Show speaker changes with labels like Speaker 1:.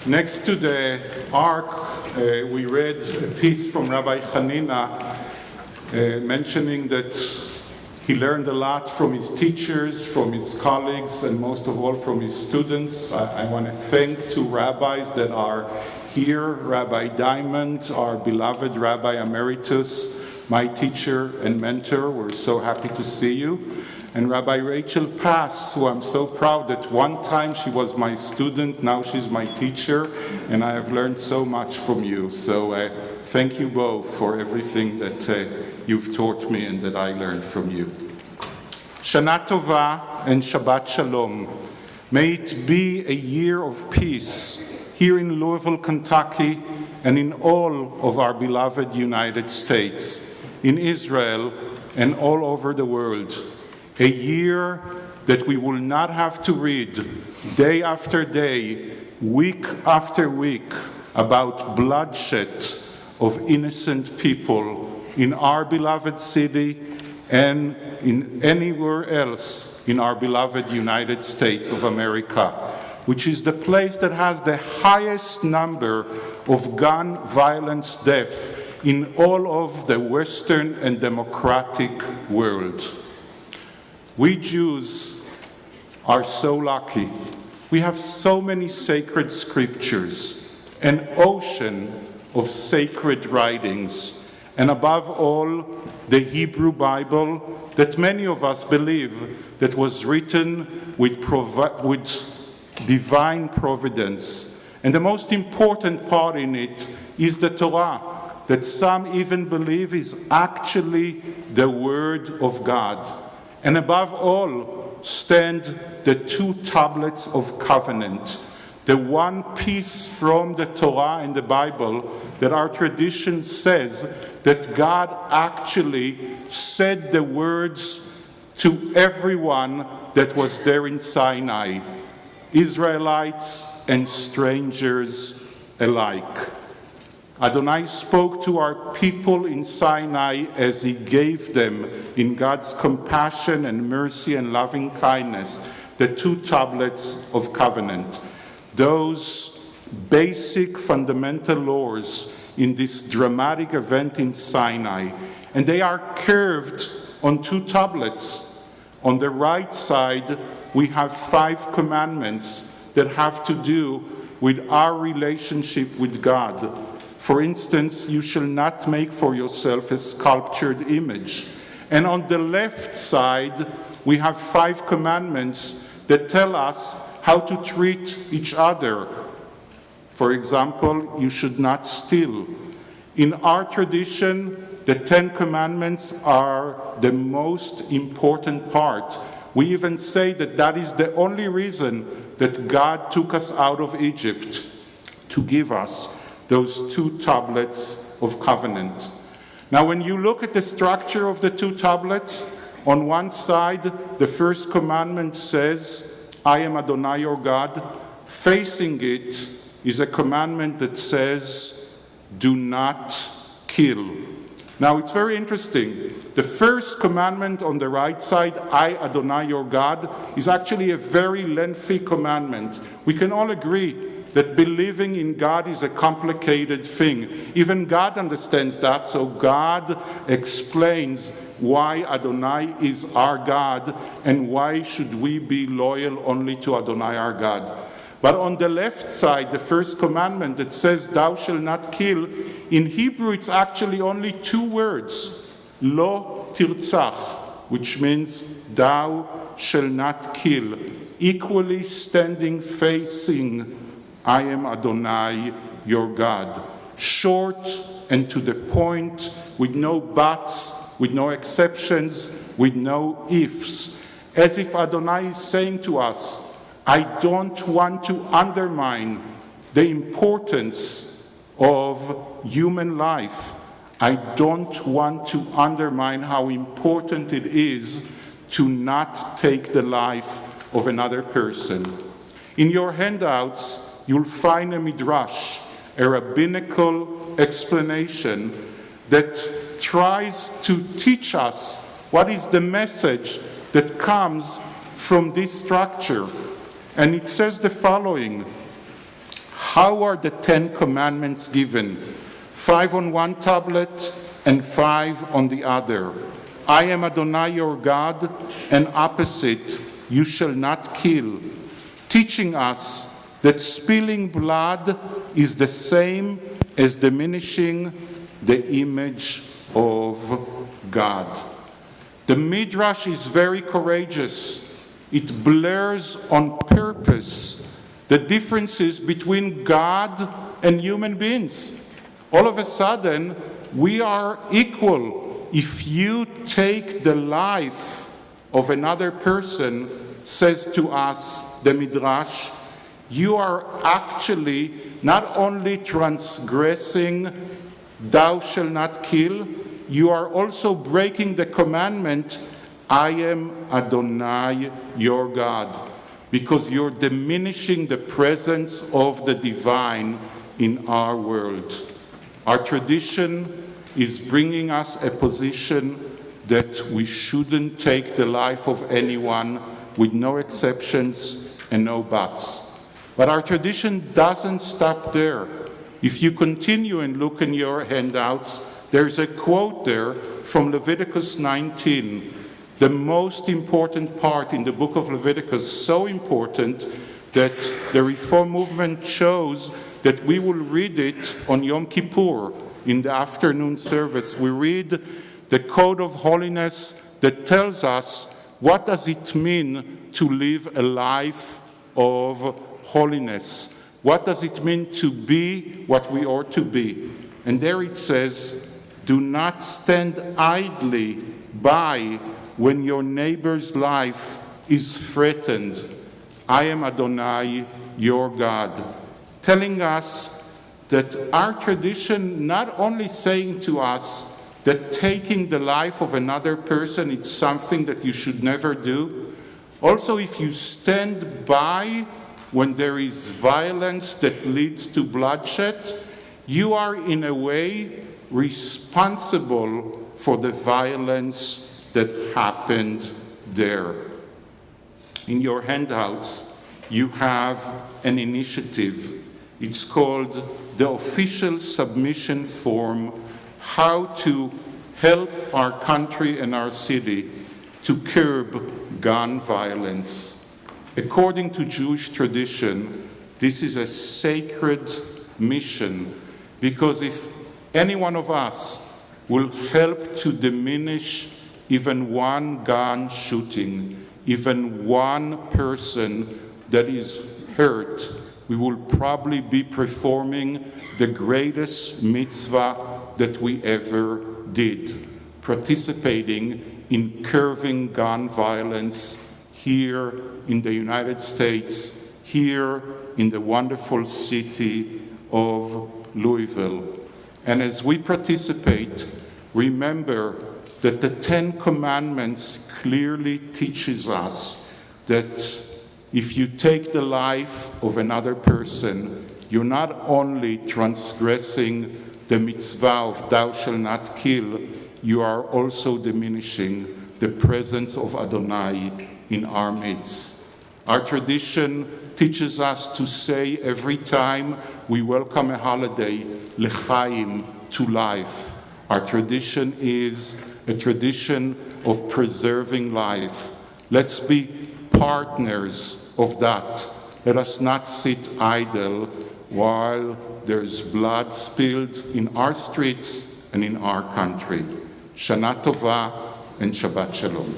Speaker 1: Next to the ark, we read a piece from Rabbi Hanina mentioning that he learned a lot from his teachers, from his colleagues, and most of all from his students. I want to thank two rabbis that are here, Rabbi Diamond, our beloved Rabbi Emeritus, my teacher and mentor. We're so happy to see you. And Rabbi Rachel Pass, who I'm so proud that one time she was my student, now she's my teacher, and I have learned so much from you. So thank you both for everything that you've taught me and that I learned from you. Shana Tovah and Shabbat Shalom. May it be a year of peace here in Louisville, Kentucky, and in all of our beloved United States, in Israel, and all over the world. A year that we will not have to read day after day, week after week, about bloodshed of innocent people in our beloved city and in anywhere else in our beloved United States of America, which is the place that has the highest number of gun violence deaths in all of the Western and democratic world. We Jews are so lucky. We have so many sacred scriptures, an ocean of sacred writings, and above all, the Hebrew Bible that many of us believe that was written with divine providence. And the most important part in it is the Torah, that some even believe is actually the Word of God. And above all, stand the two tablets of covenant, the one piece from the Torah and the Bible that our tradition says that God actually said the words to everyone that was there in Sinai, Israelites and strangers alike. Adonai spoke to our people in Sinai as he gave them, in God's compassion and mercy and loving kindness, the two tablets of covenant. Those basic fundamental laws in this dramatic event in Sinai. And they are curved on two tablets. On the right side, we have 5 commandments that have to do with our relationship with God. For instance, you shall not make for yourself a sculptured image. And on the left side, we have 5 commandments that tell us how to treat each other. For example, you should not steal. In our tradition, the 10 commandments are the most important part. We even say that that is the only reason that God took us out of Egypt, to give us those 2 tablets of covenant. Now, when you look at the structure of the 2 tablets, on one side, the first commandment says, I am Adonai your God. Facing it is a commandment that says, do not kill. Now, it's very interesting. The first commandment on the right side, I, Adonai your God, is actually a very lengthy commandment. We can all agree that believing in God is a complicated thing. Even God understands that, so God explains why Adonai is our God and why should we be loyal only to Adonai our God. But on the left side, the first commandment that says, thou shalt not kill, in Hebrew it's actually only 2 words, lo tirtzach, which means thou shalt not kill, equally standing facing I am Adonai, your God. Short and to the point, with no buts, with no exceptions, with no ifs. As if Adonai is saying to us, I don't want to undermine the importance of human life. I don't want to undermine how important it is to not take the life of another person. In your handouts, you'll find a midrash, a rabbinical explanation that tries to teach us what is the message that comes from this structure. And it says the following: How are the 10 commandments given? 5 on one tablet and 5 on the other. I am Adonai your God, and opposite, you shall not kill, teaching us that spilling blood is the same as diminishing the image of God. The Midrash is very courageous. It blurs on purpose the differences between God and human beings. All of a sudden, we are equal. If you take the life of another person, says to us the Midrash, you are actually not only transgressing, thou shalt not kill, you are also breaking the commandment, I am Adonai your God, because you're diminishing the presence of the divine in our world. Our tradition is bringing us a position that we shouldn't take the life of anyone with no exceptions and no buts. But our tradition doesn't stop there. If you continue and look in your handouts, there's a quote there from Leviticus 19, the most important part in the book of Leviticus, so important that the Reform movement chose that we will read it on Yom Kippur in the afternoon service. We read the code of holiness that tells us what does it mean to live a life of holiness. What does it mean to be what we ought to be? And there it says, do not stand idly by when your neighbor's life is threatened. I am Adonai, your God. Telling us that our tradition not only saying to us that taking the life of another person is something that you should never do. Also, if you stand by when there is violence that leads to bloodshed, you are in a way responsible for the violence that happened there. In your handouts, you have an initiative. It's called the Official Submission Form, How to Help Our Country and Our City to Curb Gun Violence. According to Jewish tradition, this is a sacred mission, because if any one of us will help to diminish even one gun shooting, even one person that is hurt, we will probably be performing the greatest mitzvah that we ever did, participating in curbing gun violence here in the United States, here in the wonderful city of Louisville. And as we participate, remember that the 10 Commandments clearly teaches us that if you take the life of another person, you're not only transgressing the mitzvah of thou shalt not kill, you are also diminishing the presence of Adonai in our midst. Our tradition teaches us to say every time we welcome a holiday, l'chaim, to life. Our tradition is a tradition of preserving life. Let's be partners of that. Let us not sit idle while there's blood spilled in our streets and in our country. Shana Tovah and Shabbat Shalom.